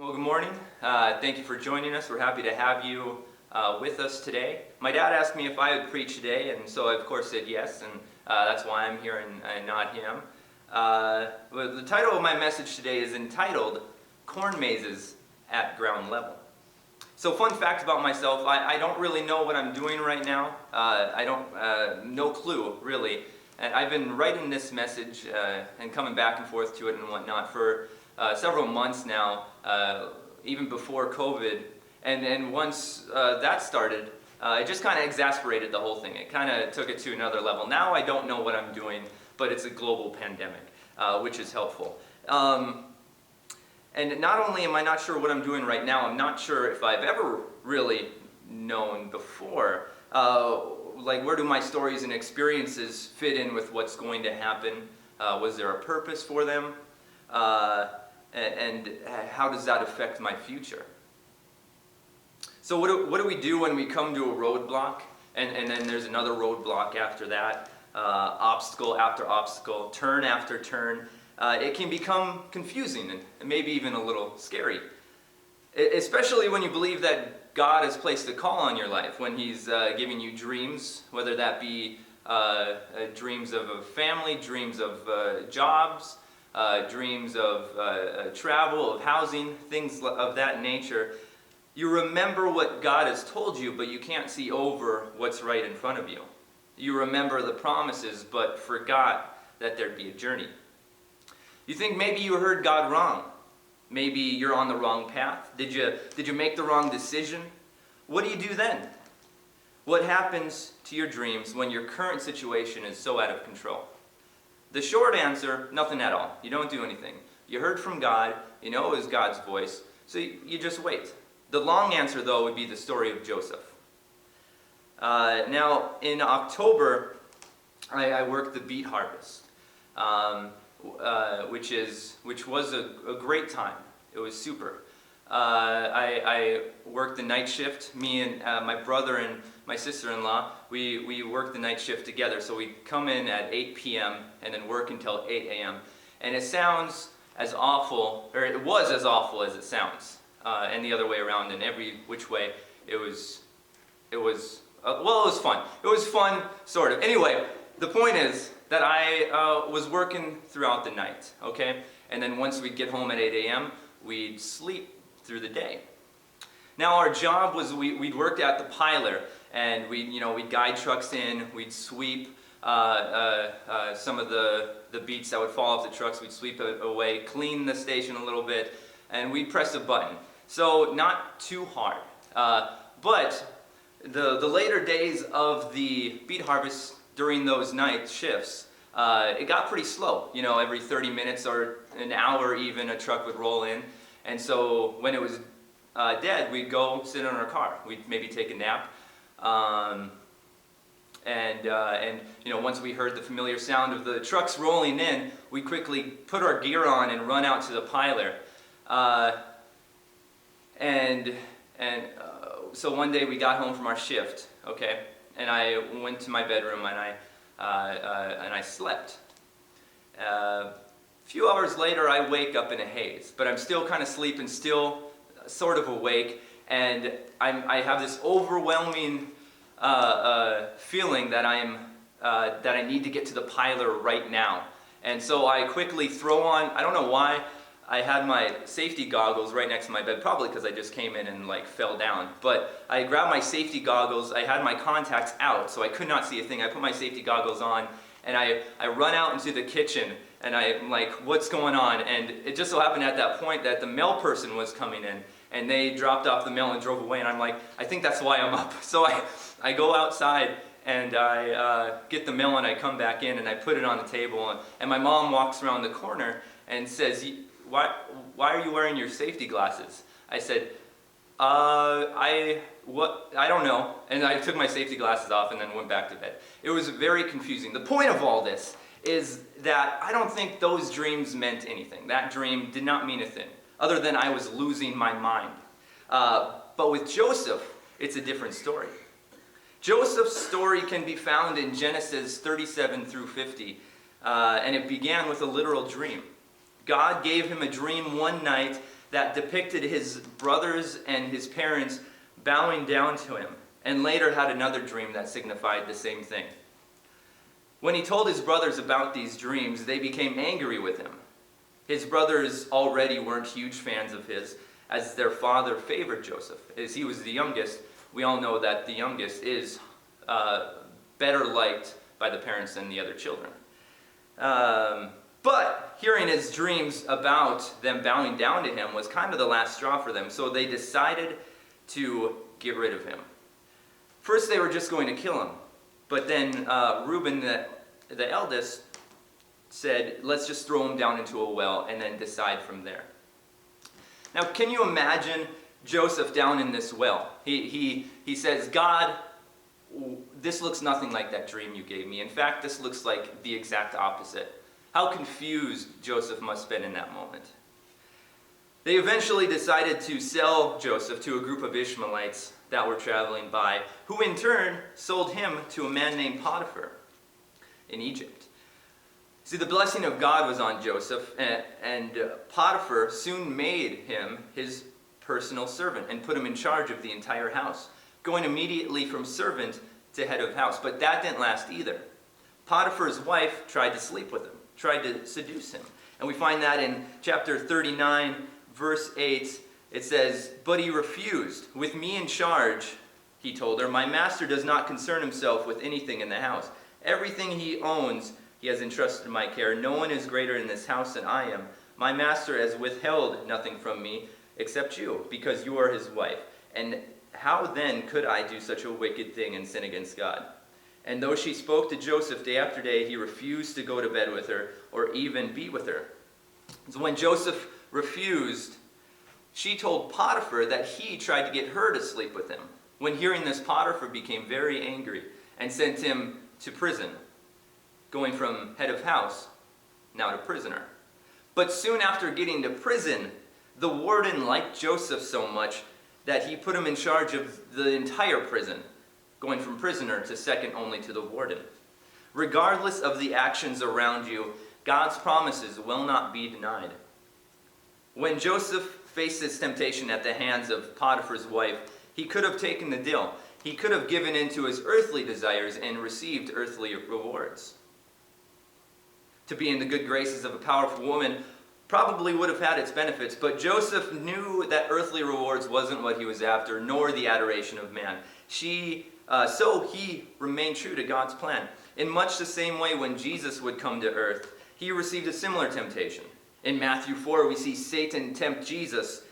Well, good morning. Thank you for joining us. We're happy to have you with us today. My dad asked me if I would preach today, and so I of course said yes, and that's why I'm here and not him. But the title of my message today is entitled Corn Mazes at Ground Level. So fun fact about myself, I don't really know what I'm doing right now. I don't, no clue really. And I've been writing this message and coming back and forth to it and whatnot for several months now, even before COVID. And once that started, it just kind of exasperated the whole thing. It kind of took it to another level. Now I don't know what I'm doing, but it's a global pandemic, which is helpful. And not only am I not sure what I'm doing right now, I'm not sure if I've ever really known before. Like, where do my stories and experiences fit in with what's going to happen? Was there a purpose for them? And how does that affect my future? So what do we do when we come to a roadblock? And then there's another roadblock after that, obstacle after obstacle, turn after turn. It can become confusing and maybe even a little scary. Especially when you believe that God has placed a call on your life, when He's giving you dreams, whether that be dreams of a family, dreams of jobs, dreams of travel, of housing, things of that nature. You remember what God has told you, but you can't see over what's right in front of you. You remember the promises, but forgot that there'd be a journey. You think maybe you heard God wrong. Maybe you're on the wrong path. Did you make the wrong decision? What do you do then? What happens to your dreams when your current situation is so out of control? The short answer, nothing at all. You don't do anything. You heard from God, you know it was God's voice, so you just wait. The long answer, though, would be the story of Joseph. Now, in October, I worked the beet harvest. Which was a great time. It was super. I worked the night shift. Me and my brother and my sister-in-law, we worked the night shift together. So we'd come in at 8 p.m. and then work until 8 a.m. And it sounds as awful, or it was as awful as it sounds. And the other way around, in every which way, it was fun. It was fun, sort of. Anyway, the point is that I was working throughout the night, okay? And then once we'd get home at 8 a.m., we'd sleep through the day. Now our job was, we'd worked at the piler, and we'd guide trucks in, we'd sweep some of the beets that would fall off the trucks, we'd sweep it away, clean the station a little bit, and we'd press a button. So not too hard. But the later days of the beet harvest, during those night shifts, it got pretty slow. Every 30 minutes or an hour even, a truck would roll in. And so when it was dead, we'd go sit in our car. We'd maybe take a nap. Once we heard the familiar sound of the trucks rolling in, we quickly put our gear on and run out to the piler. So one day we got home from our shift, okay? And I went to my bedroom and I slept. A few hours later, I wake up in a haze, but I'm still kind of sleeping, still sort of awake, and I have this overwhelming feeling that I need to get to the piler right now. And so I quickly throw on, I don't know why, I had my safety goggles right next to my bed, probably because I just came in and fell down. But I grabbed my safety goggles, I had my contacts out, so I could not see a thing. I put my safety goggles on, and I run out into the kitchen, and I'm like, what's going on? And it just so happened at that point that the mail person was coming in, and they dropped off the mail and drove away, and I'm like, I think that's why I'm up. So I go outside, and I get the mail, and I come back in, and I put it on the table, and my mom walks around the corner and says, why are you wearing your safety glasses? I said, I don't know. And I took my safety glasses off and then went back to bed. It was very confusing. The point of all this is that I don't think those dreams meant anything. That dream did not mean a thing, other than I was losing my mind. But with Joseph, it's a different story. Joseph's story can be found in Genesis 37 through 50, and it began with a literal dream. God gave him a dream one night that depicted his brothers and his parents bowing down to him, and later had another dream that signified the same thing. When he told his brothers about these dreams, they became angry with him. His brothers already weren't huge fans of his, as their father favored Joseph. As he was the youngest, we all know that the youngest is better liked by the parents than the other children. But hearing his dreams about them bowing down to him was kind of the last straw for them, so they decided to get rid of him. First, they were just going to kill him, but then Reuben, the eldest, said, let's just throw him down into a well and then decide from there. Now, can you imagine Joseph down in this well? He says, God, this looks nothing like that dream you gave me. In fact, this looks like the exact opposite. How confused Joseph must have been in that moment. They eventually decided to sell Joseph to a group of Ishmaelites that were traveling by, who in turn sold him to a man named Potiphar in Egypt. See, the blessing of God was on Joseph, and Potiphar soon made him his personal servant and put him in charge of the entire house, going immediately from servant to head of house. But that didn't last either. Potiphar's wife tried to sleep with him, tried to seduce him. And we find that in chapter 39, verse 8. It says, but he refused. With me in charge, he told her, my master does not concern himself with anything in the house. Everything he owns he has entrusted to my care. No one is greater in this house than I am. My master has withheld nothing from me except you, because you are his wife. And how then could I do such a wicked thing and sin against God? And though she spoke to Joseph day after day, he refused to go to bed with her or even be with her. So when Joseph refused, she told Potiphar that he tried to get her to sleep with him. When hearing this, Potiphar became very angry and sent him to prison, going from head of house now to prisoner. But soon after getting to prison, the warden liked Joseph so much that he put him in charge of the entire prison, going from prisoner to second only to the warden. Regardless of the actions around you, God's promises will not be denied. When Joseph faced this temptation at the hands of Potiphar's wife, he could have taken the deal. He could have given in to his earthly desires and received earthly rewards. To be in the good graces of a powerful woman probably would have had its benefits, but Joseph knew that earthly rewards wasn't what he was after, nor the adoration of man. So he remained true to God's plan. In much the same way, when Jesus would come to earth, he received a similar temptation. In Matthew 4, we see Satan tempt Jesus,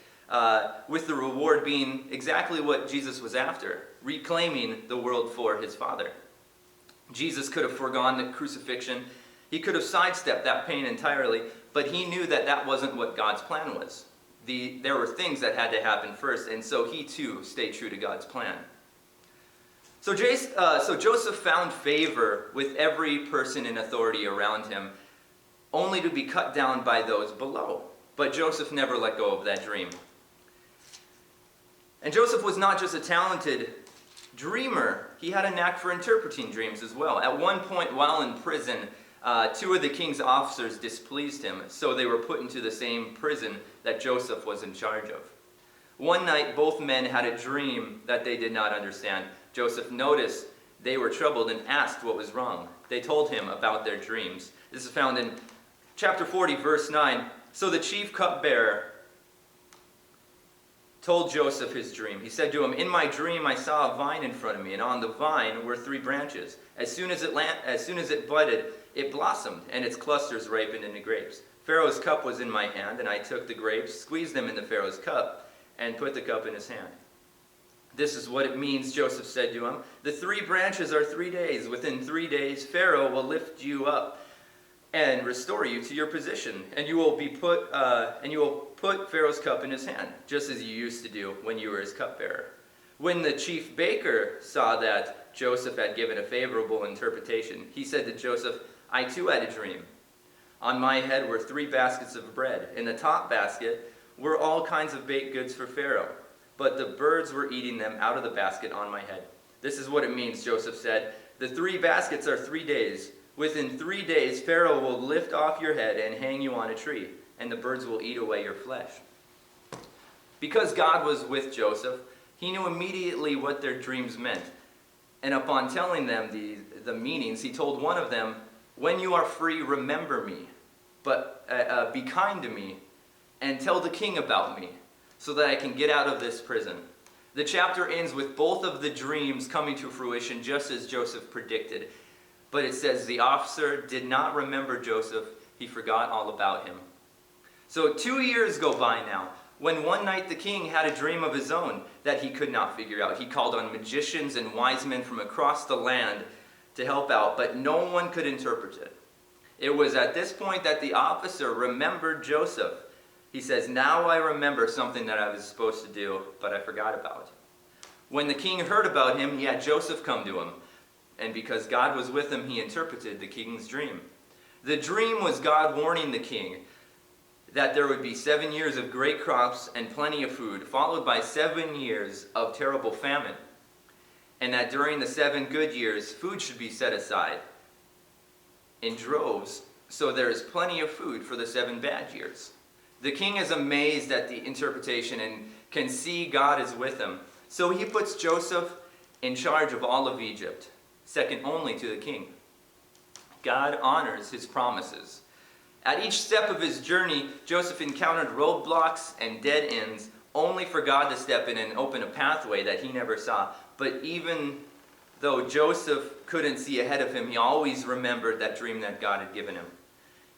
with the reward being exactly what Jesus was after, reclaiming the world for his Father. Jesus could have foregone the crucifixion. He could have sidestepped that pain entirely, but he knew that that wasn't what God's plan was. There were things that had to happen first, and so he too stayed true to God's plan. So Joseph found favor with every person in authority around him, only to be cut down by those below. But Joseph never let go of that dream. And Joseph was not just a talented dreamer, he had a knack for interpreting dreams as well. At one point while in prison, two of the king's officers displeased him, so they were put into the same prison that Joseph was in charge of. One night, both men had a dream that they did not understand. Joseph noticed they were troubled and asked what was wrong. They told him about their dreams. This is found in chapter 40, verse 9. So the chief cupbearer told Joseph his dream. He said to him, in my dream I saw a vine in front of me, and on the vine were 3 branches. As soon as it budded, it blossomed, and its clusters ripened into grapes. Pharaoh's cup was in my hand, and I took the grapes, squeezed them into Pharaoh's cup, and put the cup in his hand. This is what it means, Joseph said to him. The 3 branches are 3 days. Within 3 days, Pharaoh will lift you up and restore you to your position, and you will put Pharaoh's cup in his hand, just as you used to do when you were his cupbearer. When the chief baker saw that Joseph had given a favorable interpretation, he said to Joseph, I too had a dream. On my head were 3 baskets of bread. In the top basket were all kinds of baked goods for Pharaoh, but the birds were eating them out of the basket on my head. This is what it means, Joseph said. The 3 baskets are 3 days. Within 3 days, Pharaoh will lift off your head and hang you on a tree, and the birds will eat away your flesh. Because God was with Joseph, he knew immediately what their dreams meant. And upon telling them the meanings, he told one of them, "When you are free, remember me, but be kind to me, and tell the king about me, so that I can get out of this prison." The chapter ends with both of the dreams coming to fruition, just as Joseph predicted. But it says the officer did not remember Joseph. He forgot all about him. So 2 years go by now, when one night the king had a dream of his own that he could not figure out. He called on magicians and wise men from across the land to help out, but no one could interpret it. It was at this point that the officer remembered Joseph. He says, "Now I remember something that I was supposed to do, but I forgot about." When the king heard about him, he had Joseph come to him. And because God was with him, he interpreted the king's dream. The dream was God warning the king that there would be 7 years of great crops and plenty of food, followed by 7 years of terrible famine. And that during the 7 good years, food should be set aside in droves, so there is plenty of food for the 7 bad years. The king is amazed at the interpretation and can see God is with him. So he puts Joseph in charge of all of Egypt, second only to the king. God honors his promises. At each step of his journey, Joseph encountered roadblocks and dead ends, only for God to step in and open a pathway that he never saw. But even though Joseph couldn't see ahead of him, he always remembered that dream that God had given him.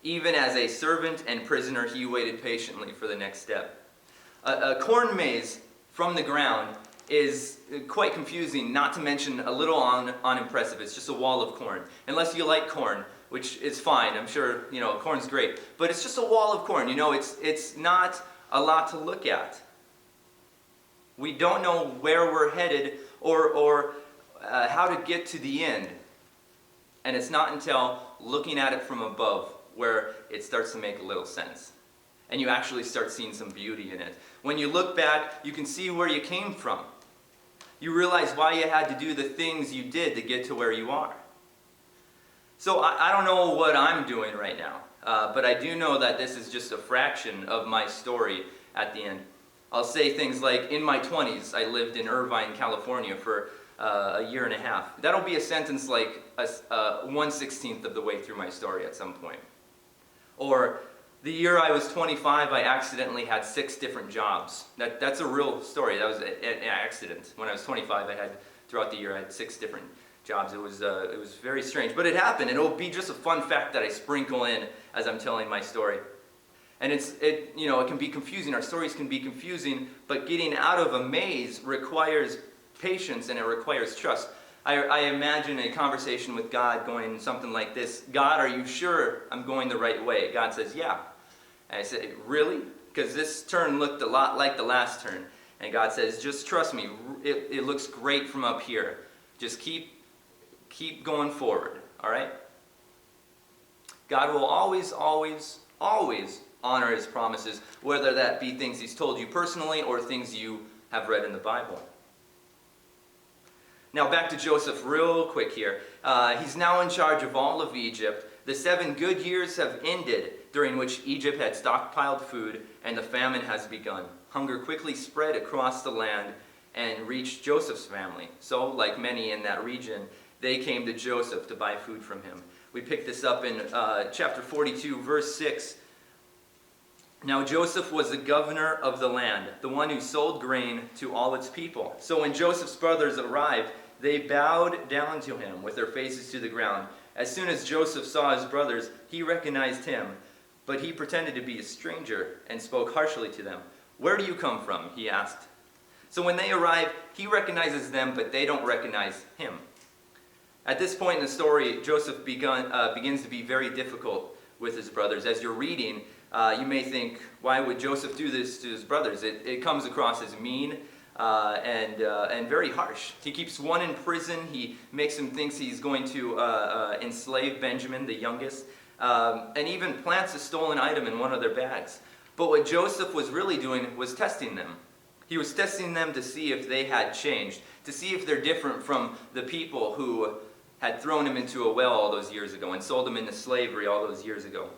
Even as a servant and prisoner, he waited patiently for the next step. A corn maze from the ground is quite confusing, not to mention a little unimpressive. It's just a wall of corn. Unless you like corn, which is fine. I'm sure, corn's great. But it's just a wall of corn. It's not a lot to look at. We don't know where we're headed or how to get to the end. And it's not until looking at it from above where it starts to make a little sense. And you actually start seeing some beauty in it. When you look back, you can see where you came from. You realize why you had to do the things you did to get to where you are. So I don't know what I'm doing right now, but I do know that this is just a fraction of my story at the end. I'll say things like, in my 20s, I lived in Irvine, California for a year and a half. That'll be a sentence like 1/16 of the way through my story at some point. Or, the year I was 25, I accidentally had 6 different jobs. That's a real story. That was an accident. When I was 25, throughout the year, I had 6 different jobs. It was very strange, but it happened, and it'll be just a fun fact that I sprinkle in as I'm telling my story. And it can be confusing. Our stories can be confusing, but getting out of a maze requires patience and it requires trust. I imagine a conversation with God going something like this: "God, are you sure I'm going the right way?" God says, "Yeah." And I say, "Really? Because this turn looked a lot like the last turn." And God says, "Just trust me. It looks great from up here. Just keep going forward, all right?" God will always, always, always honor his promises, whether that be things he's told you personally or things you have read in the Bible. Now back to Joseph real quick here. He's now in charge of all of Egypt. The 7 good years have ended, during which Egypt had stockpiled food and the famine has begun. Hunger quickly spread across the land and reached Joseph's family. So, like many in that region, they came to Joseph to buy food from him. We pick this up in chapter 42, verse 6. Now Joseph was the governor of the land, the one who sold grain to all its people. So when Joseph's brothers arrived, they bowed down to him with their faces to the ground. As soon as Joseph saw his brothers, he recognized him, but he pretended to be a stranger and spoke harshly to them. "Where do you come from?" he asked. So when they arrive, he recognizes them, but they don't recognize him. At this point in the story, Joseph begins to be very difficult with his brothers. As you're reading, you may think, why would Joseph do this to his brothers? It comes across as mean and very harsh. He keeps one in prison. He makes him think he's going to enslave Benjamin, the youngest, and even plants a stolen item in one of their bags. But what Joseph was really doing was testing them. He was testing them to see if they had changed, to see if they're different from the people who had thrown him into a well all those years ago and sold him into slavery all those years ago.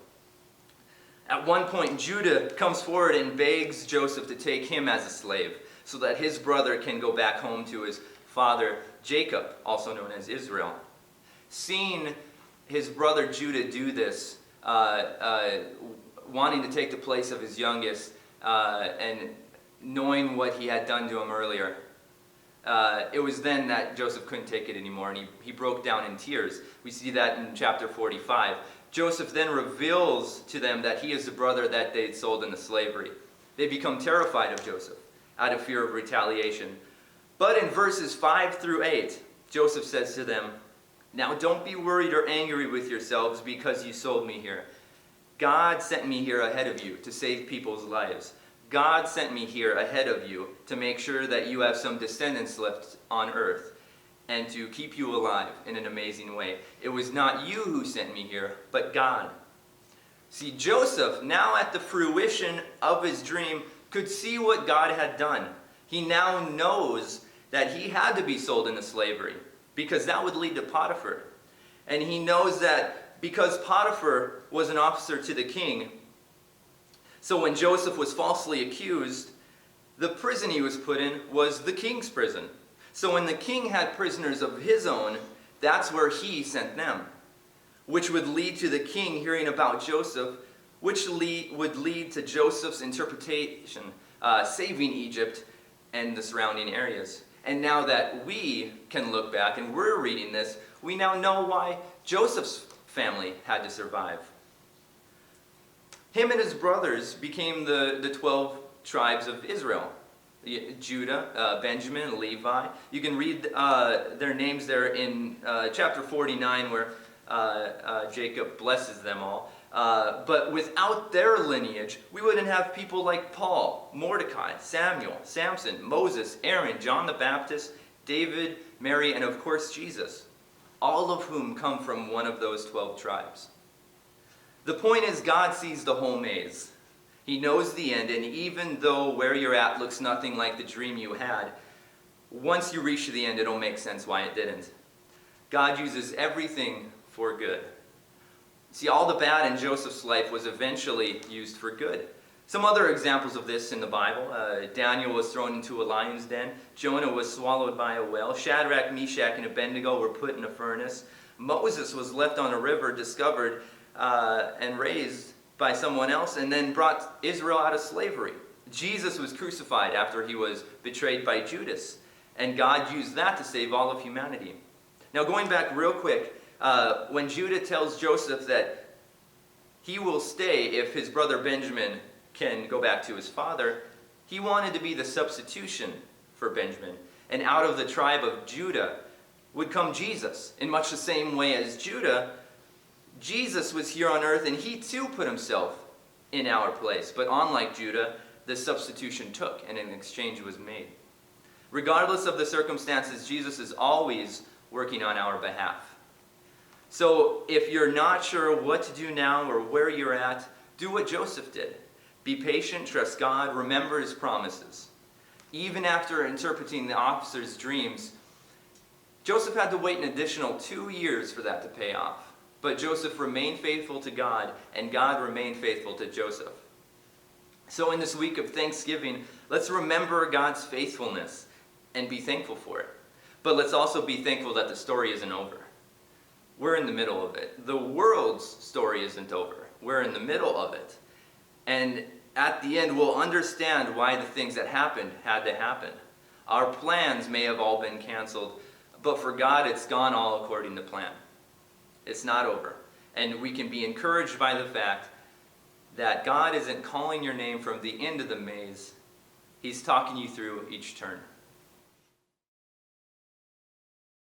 At one point, Judah comes forward and begs Joseph to take him as a slave so that his brother can go back home to his father Jacob, also known as Israel. Seeing his brother Judah do this, wanting to take the place of his youngest, and knowing what he had done to him earlier, it was then that Joseph couldn't take it anymore, and he broke down in tears. We see that in chapter 45. Joseph then reveals to them that he is the brother that they had sold into slavery. They become terrified of Joseph out of fear of retaliation. But in verses 5 through 8, Joseph says to them, "Now don't be worried or angry with yourselves because you sold me here. God sent me here ahead of you to save people's lives. God sent me here ahead of you to make sure that you have some descendants left on earth and to keep you alive in an amazing way. It was not you who sent me here, but God." See, Joseph, now at the fruition of his dream, could see what God had done. He now knows that he had to be sold into slavery because that would lead to Potiphar. And he knows that because Potiphar was an officer to the king, so when Joseph was falsely accused, the prison he was put in was the king's prison. So when the king had prisoners of his own, that's where he sent them, which would lead to the king hearing about Joseph, which would lead to Joseph's interpretation, saving Egypt and the surrounding areas. And now that we can look back and we're reading this, we now know why Joseph's family had to survive. Him and his brothers became the 12 tribes of Israel. Judah, Benjamin, Levi. You can read their names there in chapter 49 where Jacob blesses them all. But without their lineage, we wouldn't have people like Paul, Mordecai, Samuel, Samson, Moses, Aaron, John the Baptist, David, Mary, and of course Jesus, all of whom come from one of those 12 tribes. The point is, God sees the whole maze. He knows the end, and even though where you're at looks nothing like the dream you had, once you reach the end, it'll make sense why it didn't. God uses everything for good. See, all the bad in Joseph's life was eventually used for good. Some other examples of this in the Bible: Daniel was thrown into a lion's den. Jonah was swallowed by a whale. Shadrach, Meshach, and Abednego were put in a furnace. Moses was left on a river, discovered and raised by someone else, and then brought Israel out of slavery. Jesus was crucified after he was betrayed by Judas, and God used that to save all of humanity. Now, going back real quick, when Judah tells Joseph that he will stay if his brother Benjamin can go back to his father, he wanted to be the substitution for Benjamin. And out of the tribe of Judah would come Jesus. In much the same way as Judah, Jesus was here on earth and he too put himself in our place. But unlike Judah, the substitution took and an exchange was made. Regardless of the circumstances, Jesus is always working on our behalf. So if you're not sure what to do now or where you're at, do what Joseph did. Be patient, trust God, remember his promises. Even after interpreting the officer's dreams, Joseph had to wait an additional 2 years for that to pay off. But Joseph remained faithful to God, and God remained faithful to Joseph. So in this week of Thanksgiving, let's remember God's faithfulness and be thankful for it. But let's also be thankful that the story isn't over. We're in the middle of it. The world's story isn't over. We're in the middle of it. And at the end, we'll understand why the things that happened had to happen. Our plans may have all been canceled, but for God, it's gone all according to plan. It's not over. And we can be encouraged by the fact that God isn't calling your name from the end of the maze. He's talking you through each turn.